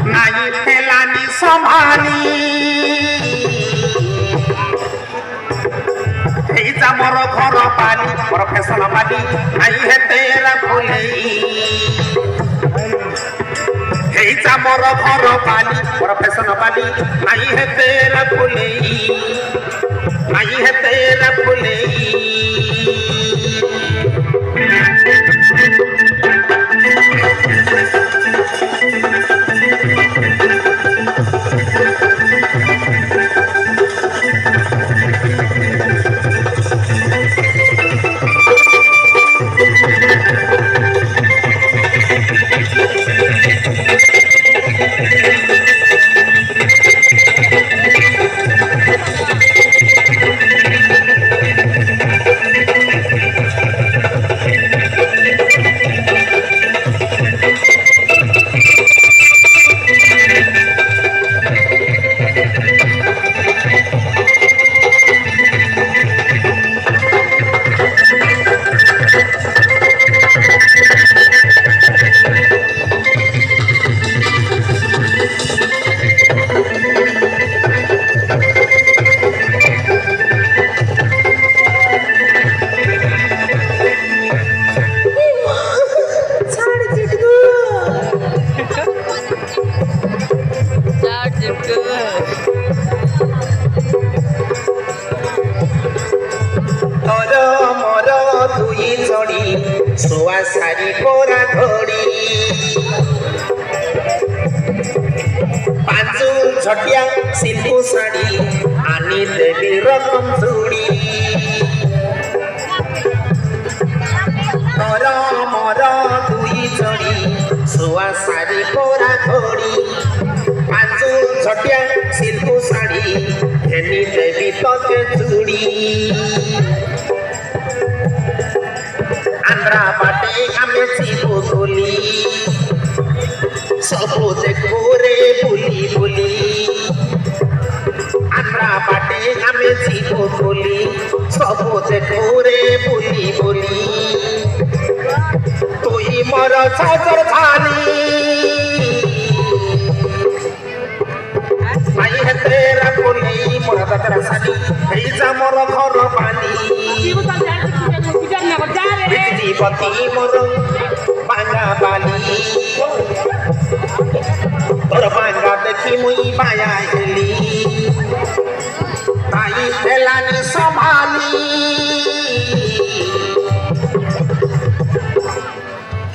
নাই ফেলানি সম্ভালি এই যা মোর ঘর পালি মোর ফেসন পালি নাই হেতেরা ফুলেই এই যা মোর ঘর পালি মোর ফেসন পালি নাই হেতেরা ফুলেই নাই হেতেরা ফুলেই সোয়া শাড়ি পরা ধরি পাঁচু ঝটিয়া সিল্কু শাড়ি আনি দেবী রকম চুড়ি তর মর দুই চড়ি সোয়া শাড়ি পরা ধরি পাঁচু ঝটিয়া সিল্কু শাড়ি এনি দেবী তোকে চুড়ি আন্ধ্রা বাটে আমি জীব বলি সবু দেখবো রে বলি বলি আন্ধ্রা বাটে আমি জীব বলি সবু দেখবো রে বলি বলি তুই মর সজর ধানি ভাই হেতে রাখলি মর দাদরা সানি এই যা মর ঘর পানি পতি মোর বাঙ্গা বালি তোর বাঙ্গা দেখি মুই বায়া হেলি তাই ফেলানি সম্ভালি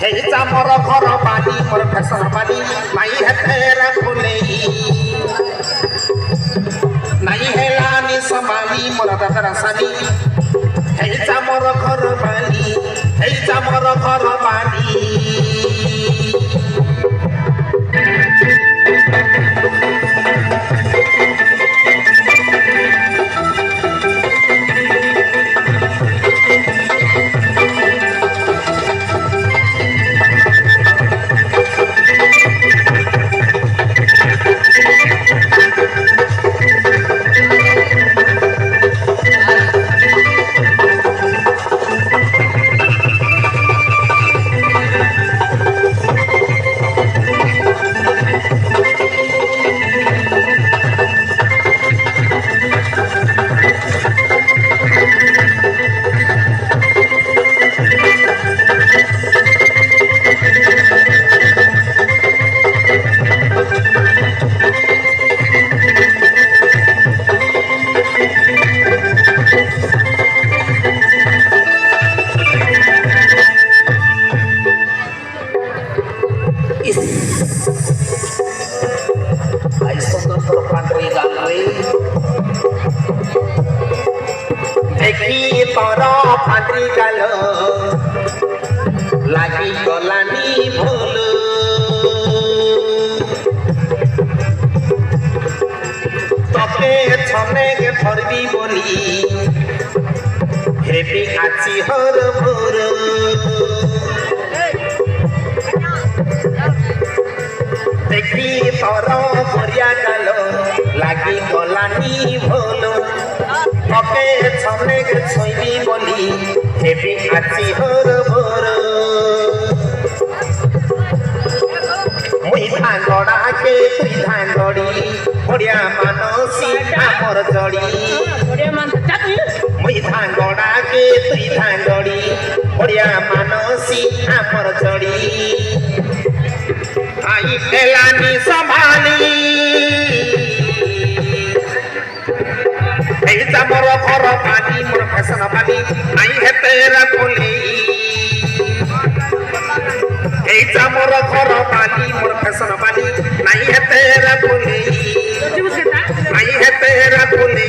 হেই যা মোর ঘর বালি মোর ফেসন বালি নাই হেতেরা ফুলেই নাই হেলানি সম্ভালি মোর দাদরা সানি হেই যা মোর ঘর বালি এই চামর ঘর বাড়ি देखी तोर फाटी गाल लगी गलानी भूल तके छने के धरबी बोली हेबी आची हर भोर देखी तोर बरिया गाल लगी गलानी भूल तके छने के छुईबी बोली हेबी आची हर भोर मुई ধাঙ্গড়াকে তুই ধাঙ্গড়ি বড়িয়া মানসী আমার জড়ি মুই ধাঙ্গড়াকে তুই ধাঙ্গড়ি বড়িয়া মানসী আমার জড়ি আই পেলানি সম্ভালি এই মোর ঘর পানি মোর ফ্যাশন পানি নাই হেতে রাখলি এই মোর ঘর পানি মোর ফ্যাশন পানি নাই হেতে রাখলি নাই হেতে রাখলি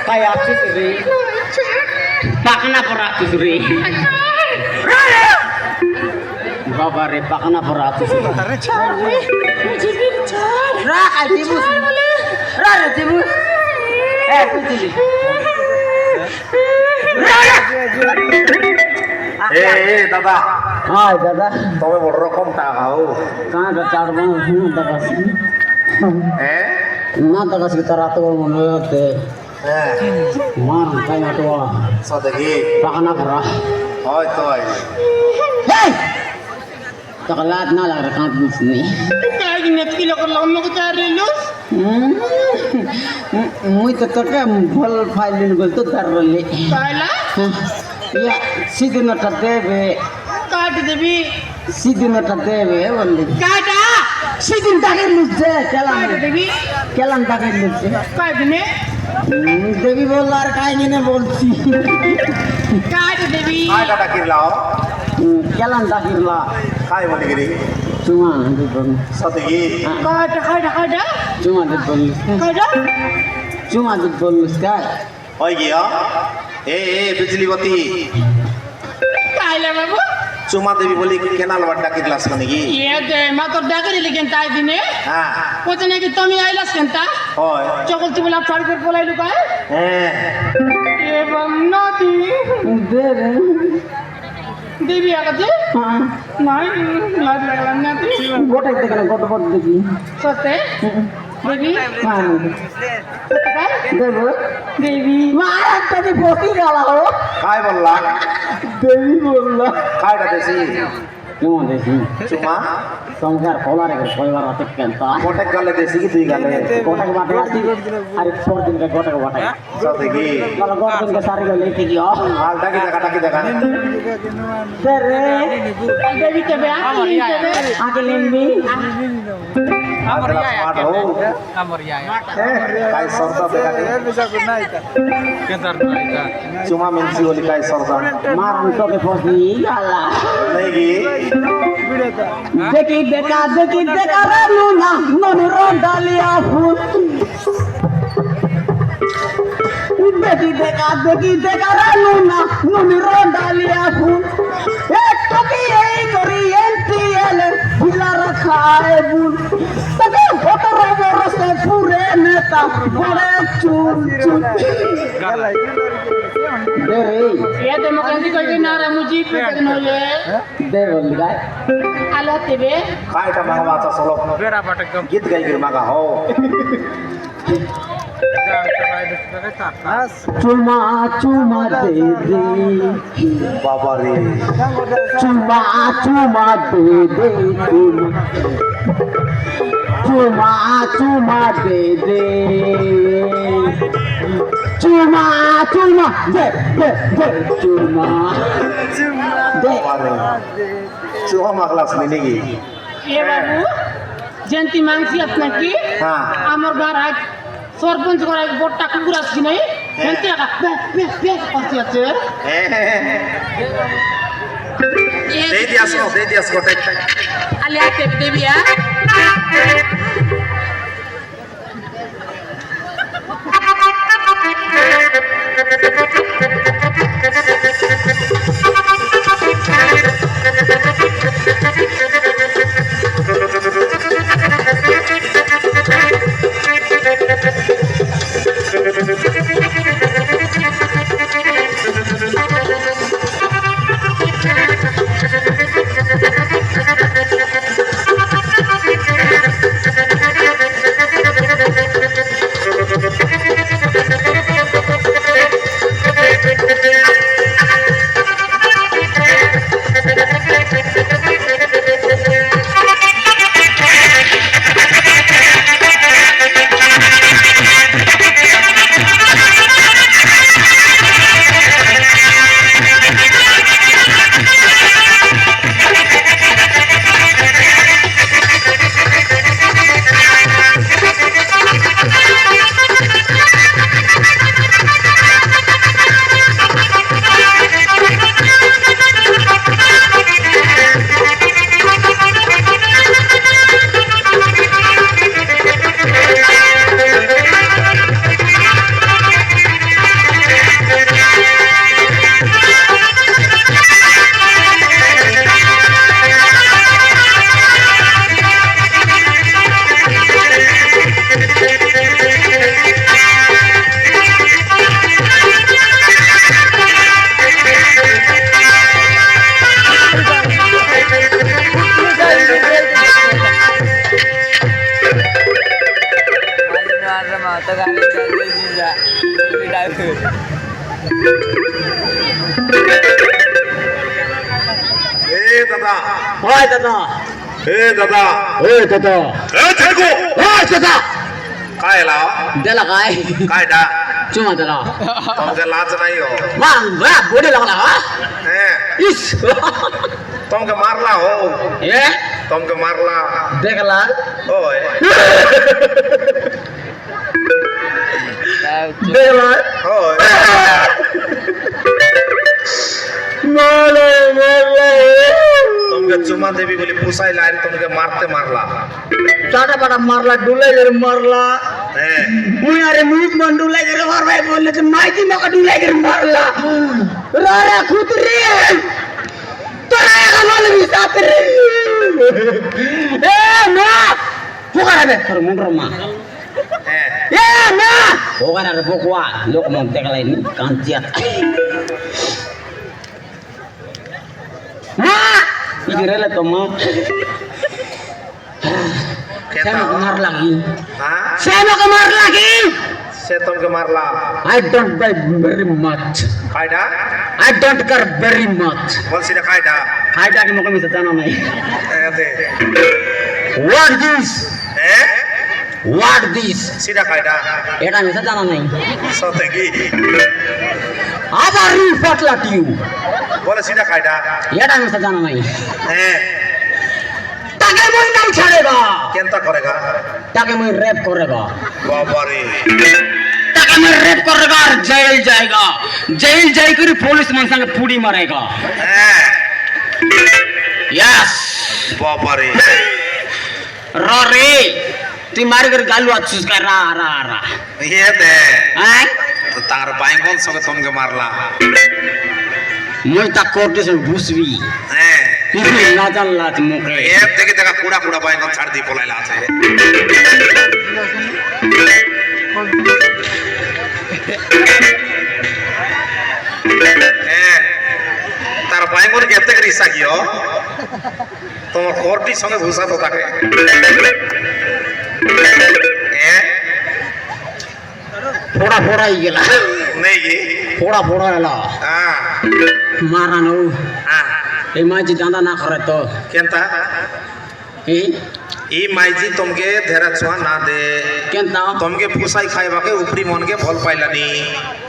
काय आखिस रे पाकना पर आखिस रे बाबा रे पाकना पर आखिस रा काय दिबु रा रे दिबु ए बुझली ए दादा हाय दादा তুমি বড় রকম টাকাও कहां का चार बन दादा হ্যাঁ ना दादा से तरह तो मन होते হ্যাঁ मार काय ना तो সদগি पाकना पर হয় তো तकलात ना लग रहा कांट बीच नहीं काय गिनत की लोक लग्न को तयार रेलो मुई तो तके भल फाइल बोल तो कर रले कायला या सीधे नटा देवे काट देबी सीधे नटा देवे बोले काटा सीधे ताके मुझे काट देबी केलन ताके मुझे काय दिने देवी बोल यार काय ने बोलती काट देबी काय কাটা কিরলাও केलन ताकिरला काय বলি গিরি चुमा दे बोल সদগি काट काट काट चुमा दे बोल काट चुमा दे बोल उसका হয় গিয়া এ বিজলিবতী कायला बाबू চুমা দেবী বলি কেনাল বাড্ডা কিরলাস নাকি ये दे मा तो डाकरी लेकिन ताई दिने হ্যাঁ पोचने की तमी आइलास केनता হয় चकलती बोला फाड़ कर बोलाइलु काय হ্যাঁ ये बन्ना दी दे रे देवी आगते हां नाही लाज लागला ना ती गोटे देखना गोटे गोटे देखी सते देवी हां सते काय देव देवी महाराज तरी बोटी गाला हो काय বললা देवी बोलला काय ডাকেছি क्यों देखी চুমা संसार खोला रे परिवार आते केनता কোটেক গালে দেছি কি তুই গালে गोटे बाटे आती अरे 4 दिन का गोटे बाटे সদগি कल गोटे दिन का सारी को लेके गयो হাল ডাকি দেখা दे रे देवी के बे आके लेंबी काय सरता চুমা মিনছি বলি काय सरता मारन तो के फसी गाला नहीं गी देखी देखा रे लूना नन रोंडा लिया फूल देखी देखा रे लूना नन रोंडा लिया फूल एक टकी यही करी एनटीएल हिला रखा है बुल तके होटर रस्ते पूरे নেতা ঘরে চুন চুন দে রে ये डेमोक्रेसी कोई भी ना रहा मुझे पे करना है দে বল গায় आला तेरे খাইটা মাগা আছে চলো গীত গাই করে মাগা হও চুমা চুমা দে দে বাবা রে চুমা চুমা দে দে চুমা চুমা দে দে চুমা চুমা দে দে দে চুমা দে বাবা রে চুমা মাগলাস নাকি ये बाबू जयंती मांगसी अपना की হ্যাঁ আমার ঘর আজ সরপঞ্চ করে এক বড় টাকা কুকুর আসছি নাই জয়ন্তী আকা বে আসছে আছে দেই দিয়াস গোটাই আলে আতে দেবিয়া দাদা ওই দাদা দাদা দাদা ছেগো দাদা কায়লা দেলা গায় কায়ডা চুমা দেলা তোমাকে লাজ নাই हो মান বা বড়ে লাগলা হ্যাঁ ইস তোমাকে মারলা हो এ তোমাকে মারলা দেখলা ওই দেখলা ওই মারলা মারলা তোমাকে চুমা দেবী বলে পুষাই লাই তোমাকে মারতে মারলা টাটা পাটা মারলা ডুলাই করে মারলা হ্যাঁ মুই আরে মুখ মন ডুলাই করে মারবাই বললে তো মাইতি মাকা ডুলাই করে মারলা রারা খুতরি তোরা এখন বলবি সাথে রে এ মা পোকারা বে তোর মুন্ডর মা হ্যাঁ এ মা পোকারা রে পোকওয়া লোক মন দেখলাই নি কাঞ্চিয়া মা ইদিরেলে তো মা कहता Saya हो kemar lagi. हाँ Saya kemar lagi. से तुमके मारला I don't buy very much. कायडा I don't care very much. बोल सीधा कायडा Kaida की मौका मिलता ना नहीं. दे What this? हैं What this? सीधा कायडा এটা মিলता জানা নাই. सतेगी আবার রিপোর্ট লাটিউ. बोले सीधा कायडा এটা মিলता জানা নাই. हैं তাকে মই নাম ছাড়েগা. केंता करेगा তাকে মই রেপ করেগা. बाबा रे তাকে মই রেপ করেগা আর জেল जाएगा. জেল যাই করে পুলিশ মান সঙ্গে পুড়ি মারেগা. हैं Yes. बाबा रे রে তুই মারি করে গালু আছিস কা রা রা রা ये दे হ্যাঁ तो तार बाइंगोन संगे तुमके मारला মই তা করতেছ বুঝবি हैं তুই না জানলা মুখে ये देखी देखा कूड़ा कूड़ा बाइंगोन छाड़ दी पोलाइला আছে সাকিও তোমার খরটির সঙ্গে ভূষা তো থাকে फोड़ा फोड़ा ही गेला নেই কি फोड़ा फोड़ा एला হ্যাঁ मारा नो হ্যাঁ ए माजी दांदा ना करे तो কেনতা ए ই মাইজি তোমাকে ধেরা ছোঁয়া না দে केनता তোমাকে ফুসাই খাইবাকে উপরি মনকে ভাল পাইলানি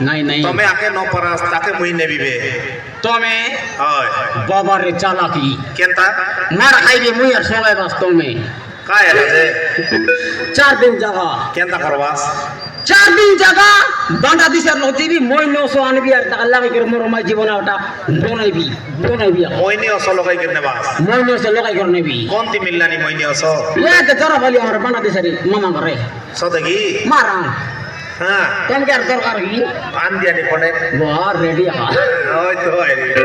नहीं नहीं তুমি আকে ন পরাস তাকে মুই নেবিবে तो मैं হয় बाबा रे चालाकी কেনতা मार खाई रे मुई और सोगे वास्तव में কায় এলা যে 4 दिन जगह কেনতা করবাস 4 दिन जगह बांडा दिसर लोती भी मोय 900 आनबी আর টাকা লাগি করে মোর মাই জীবন ওটা বনাইবি মইনি অস লগাই কেনে বাস মোয় 900 লাগাই করে নেবি কোনটি মিললানি মইনি অস ये तो जरा वाली और बांडा दिसरी मामा करे সদগি मारा হ্যাঁ तुम क्या दरकार की আন দিয়ানি কোনে वाह रेडी आ ওই তো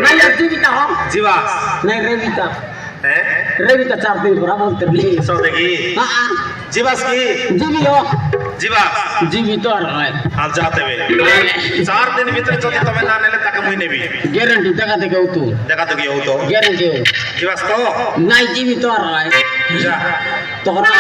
नहीं यार जीविता हो জিবাস नहीं रेविता হ্যাঁ रेविता 4 दिन पूरा बोलते रही সদগি हां জিবাস কি जीवी हो জিবাস जीवित और है আর যাতে বে 4 দিন ভিতরে যদি তুমি না নেলে তাকে মুই নেবি गारंटी দেখা থেকে ও তো দেখা তো কি হতো गारंटी हो জিবাস তো नहीं जीवित और है যা तोहरा